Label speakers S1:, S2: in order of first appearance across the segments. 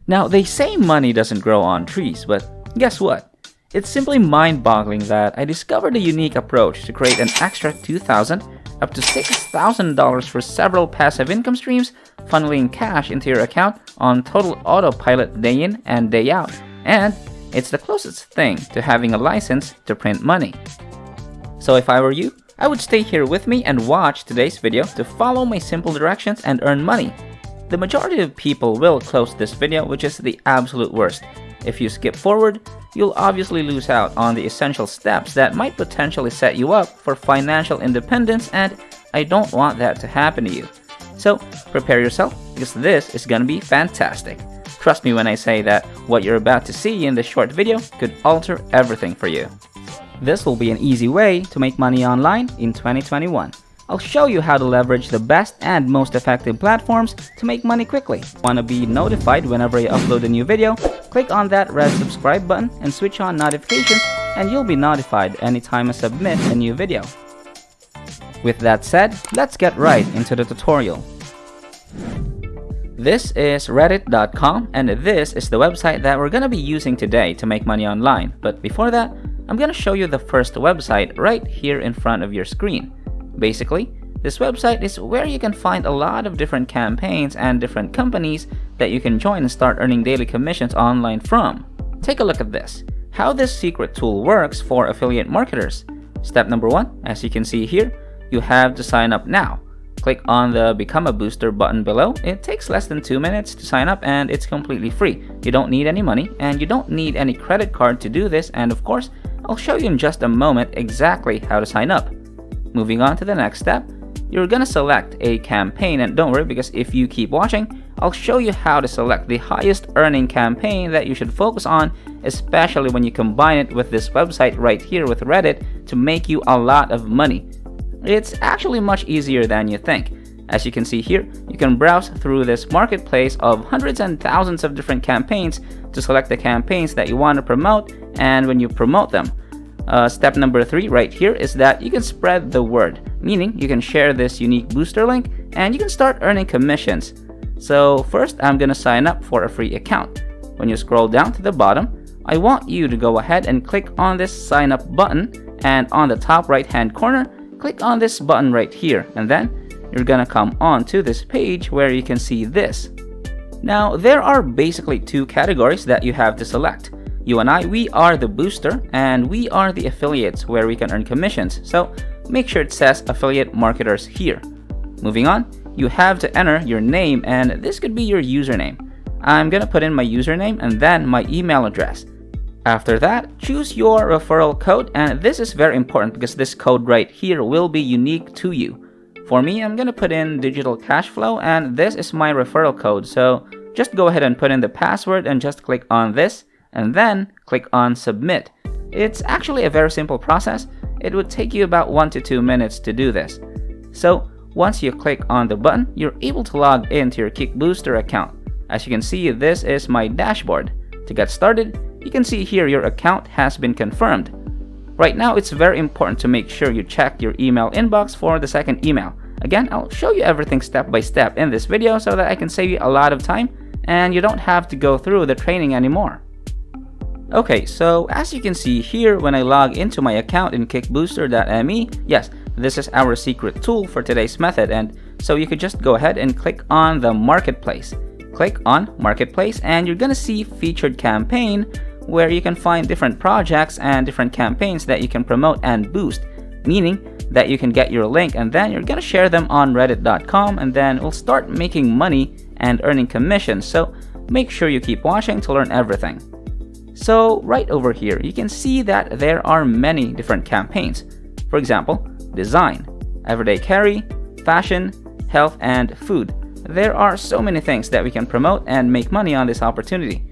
S1: Now, they say money doesn't grow on trees, but guess what? It's simply mind-boggling that I discovered a unique approach to create an extra $2,000 up to $6,000 for several passive income streams, funneling cash into your account on total autopilot day in and day out. And it's the closest thing to having a license to print money. So if I were you, I would stay here with me and watch today's video to follow my simple directions and earn money. The majority of people will close this video, which is the absolute worst. If you skip forward, you'll obviously lose out on the essential steps that might potentially set you up for financial independence, and I don't want that to happen to you. So prepare yourself, because this is gonna be fantastic. Trust me when I say that what you're about to see in this short video could alter everything for you. This will be an easy way to make money online in 2021. I'll show you how to leverage the best and most effective platforms to make money quickly. Want to be notified whenever I upload a new video? Click on that red subscribe button and switch on notifications, and you'll be notified anytime I submit a new video. With that said, let's get right into the tutorial. This is reddit.com, and this is the website that we're gonna be using today to make money online. But before that, I'm gonna show you the first website right here in front of your screen. Basically, this website is where you can find a lot of different campaigns and different companies that you can join and start earning daily commissions online from. Take a look at this, how this secret tool works for affiliate marketers. Step number 1, as you can see here, you have to sign up now. Click on the Become a Booster button below. It takes less than 2 minutes to sign up, and it's completely free. You don't need any money, and you don't need any credit card to do this, and of course, I'll show you in just a moment exactly how to sign up. Moving on to the next step, you're gonna select a campaign, and don't worry, because if you keep watching, I'll show you how to select the highest earning campaign that you should focus on, especially when you combine it with this website right here with Reddit to make you a lot of money. It's actually much easier than you think. As you can see here, you can browse through this marketplace of hundreds and thousands of different campaigns to select the campaigns that you want to promote, and when you promote them, step number 3 right here is that you can spread the word, meaning you can share this unique booster link and you can start earning commissions. So first, I'm gonna sign up for a free account. When you scroll down to the bottom, I want you to go ahead and click on this sign up button, and on the top right hand corner, click on this button right here, and then you're gonna come on to this page where you can see this. Now, there are basically 2 categories that you have to select. You and I, we are the booster, and we are the affiliates where we can earn commissions. So make sure it says affiliate marketers here. Moving on, you have to enter your name, and this could be your username. I'm gonna put in my username and then my email address. After that, choose your referral code, and this is very important because this code right here will be unique to you. For me, I'm gonna put in Digital Cashflow, and this is my referral code. So just go ahead and put in the password and just click on this, and then click on submit. It's actually a very simple process. It would take you about 1 to 2 minutes to do this. So once you click on the button, you're able to log into your Kickbooster account. As you can see, this is my dashboard. To get started, you can see here your account has been confirmed. Right now, it's very important to make sure you check your email inbox for the second email. Again, I'll show you everything step by step in this video so that I can save you a lot of time and you don't have to go through the training anymore. Okay, so as you can see here, when I log into my account in kickbooster.me, yes, this is our secret tool for today's method, and so you could just go ahead and click on the marketplace. Click on marketplace, and you're gonna see featured campaign, where you can find different projects and different campaigns that you can promote and boost, meaning that you can get your link and then you're gonna share them on reddit.com, and then we'll start making money and earning commissions. So make sure you keep watching to learn everything. So right over here, you can see that there are many different campaigns. For example, design, everyday carry, fashion, health, and food. There are so many things that we can promote and make money on this opportunity.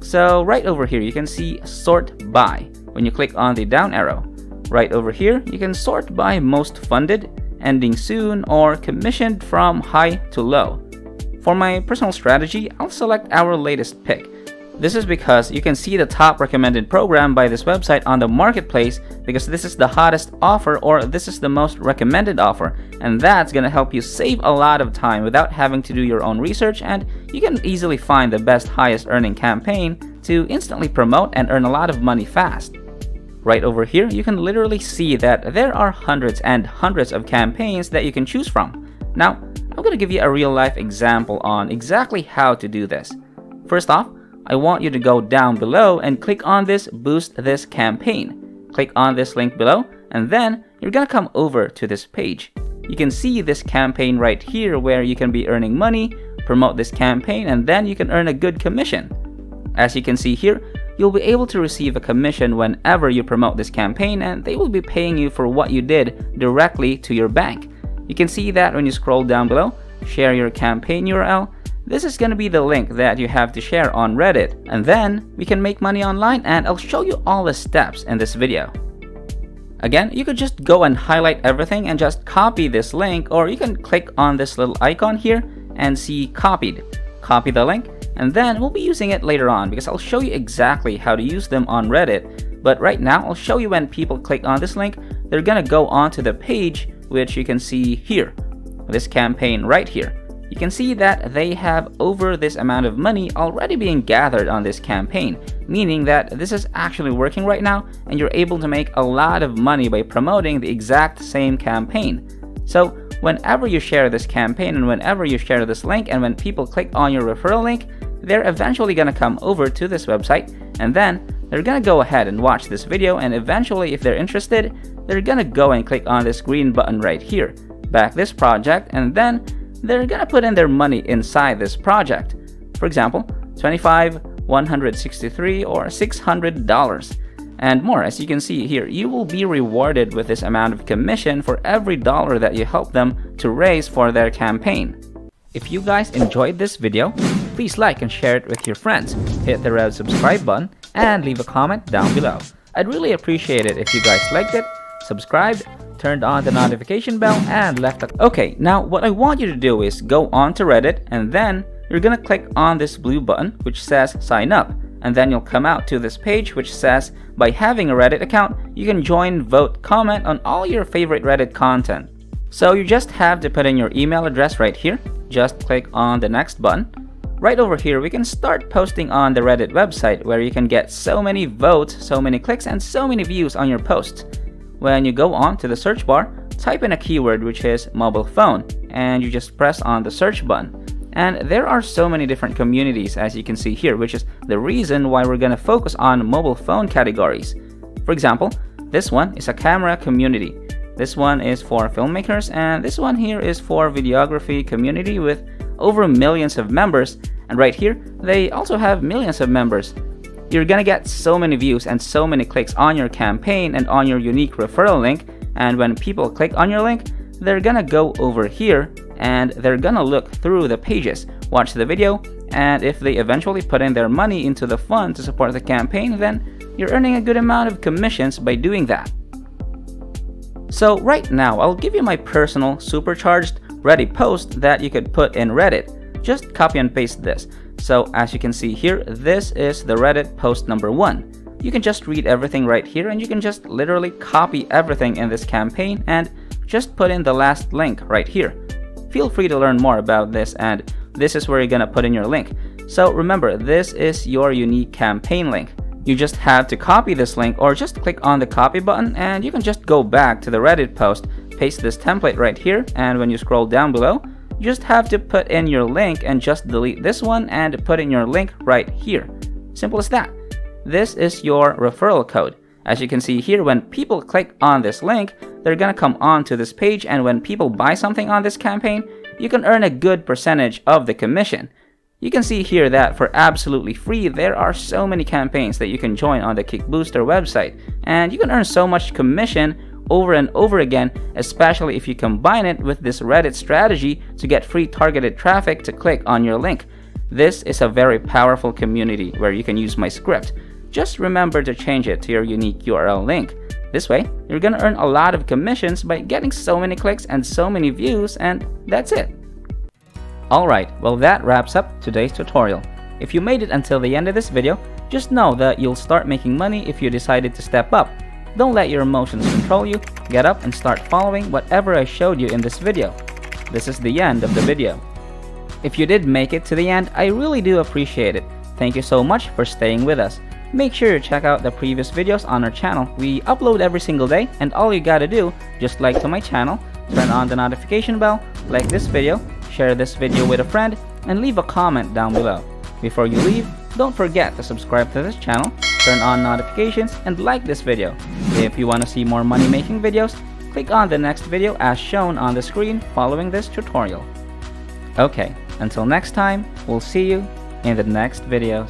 S1: So right over here, you can see sort by. When you click on the down arrow, right over here, you can sort by most funded, ending soon, or commissioned from high to low. For my personal strategy, I'll select our latest pick. This is because you can see the top recommended program by this website on the marketplace because this is the hottest offer or this is the most recommended offer, and that's going to help you save a lot of time without having to do your own research, and you can easily find the best highest earning campaign to instantly promote and earn a lot of money fast. Right over here, you can literally see that there are hundreds and hundreds of campaigns that you can choose from. Now, I'm going to give you a real-life example on exactly how to do this. First off, I want you to go down below and click on this Boost This Campaign. Click on this link below, and then you're going to come over to this page. You can see this campaign right here where you can be earning money, promote this campaign, and then you can earn a good commission. As you can see here, you'll be able to receive a commission whenever you promote this campaign, and they will be paying you for what you did directly to your bank. You can see that when you scroll down below, share your campaign URL. This is going to be the link that you have to share on Reddit, and then we can make money online, and I'll show you all the steps in this video. Again, you could just go and highlight everything and just copy this link, or you can click on this little icon here and see copied. Copy the link, and then we'll be using it later on because I'll show you exactly how to use them on Reddit. But right now, I'll show you when people click on this link, they're going to go onto the page which you can see here, this campaign right here. You can see that they have over this amount of money already being gathered on this campaign, meaning that this is actually working right now and you're able to make a lot of money by promoting the exact same campaign. So whenever you share this campaign and whenever you share this link and when people click on your referral link, they're eventually going to come over to this website, and then they're going to go ahead and watch this video, and eventually if they're interested, they're going to go and click on this green button right here, back this project, and then they're gonna put in their money inside this project. For example, $25, $163, or $600 and more. As you can see here, you will be rewarded with this amount of commission for every dollar that you help them to raise for their campaign. If you guys enjoyed this video, please like and share it with your friends. Hit the red subscribe button and leave a comment down below. I'd really appreciate it if you guys liked it, subscribed, turned on the notification bell, and left a... Okay, now what I want you to do is go on to Reddit, and then you're gonna click on this blue button which says sign up, and then you'll come out to this page which says by having a Reddit account, you can join, vote, comment on all your favorite Reddit content. So you just have to put in your email address right here, just click on the next button. Right over here, we can start posting on the Reddit website where you can get so many votes, so many clicks, and so many views on your posts. When you go on to the search bar, type in a keyword which is mobile phone, and you just press on the search button. And there are so many different communities as you can see here, which is the reason why we're going to focus on mobile phone categories. For example, this one is a camera community. This one is for filmmakers, and this one here is for videography community with over millions of members. And right here, they also have millions of members. You're gonna get so many views and so many clicks on your campaign and on your unique referral link, and when people click on your link, they're gonna go over here and they're gonna look through the pages, watch the video, and if they eventually put in their money into the fund to support the campaign, then you're earning a good amount of commissions by doing that. So right now, I'll give you my personal supercharged ready post that you could put in Reddit. Just copy and paste this. So as you can see here, this is the Reddit post number 1. You can just read everything right here, and you can just literally copy everything in this campaign and just put in the last link right here. Feel free to learn more about this, and this is where you're gonna put in your link. So remember, this is your unique campaign link. You just have to copy this link or just click on the copy button, and you can just go back to the Reddit post, paste this template right here, and when you scroll down below, you just have to put in your link and just delete this one and put in your link right here. Simple as that. This is your referral code. As you can see here, when people click on this link, they're gonna come on to this page, and when people buy something on this campaign, you can earn a good percentage of the commission. You can see here that for absolutely free, there are so many campaigns that you can join on the Kickbooster website, and you can earn so much commission over and over again, especially if you combine it with this Reddit strategy to get free targeted traffic to click on your link. This is a very powerful community where you can use my script. Just remember to change it to your unique URL link. This way, you're gonna earn a lot of commissions by getting so many clicks and so many views, and that's it. Alright, well that wraps up today's tutorial. if you made it until the end of this video, just know that you'll start making money if you decided to step up. Don't let your emotions control you. Get up and start following whatever I showed you in this video. This is the end of the video. If you did make it to the end, I really do appreciate it. Thank you so much for staying with us. Make sure to check out the previous videos on our channel. We upload every single day, and all you gotta do, just like to my channel, turn on the notification bell, like this video, share this video with a friend, and leave a comment down below. Before you leave, don't forget to subscribe to this channel, turn on notifications, and like this video. If you want to see more money making videos, click on the next video as shown on the screen following this tutorial. Okay, until next time, we'll see you in the next videos.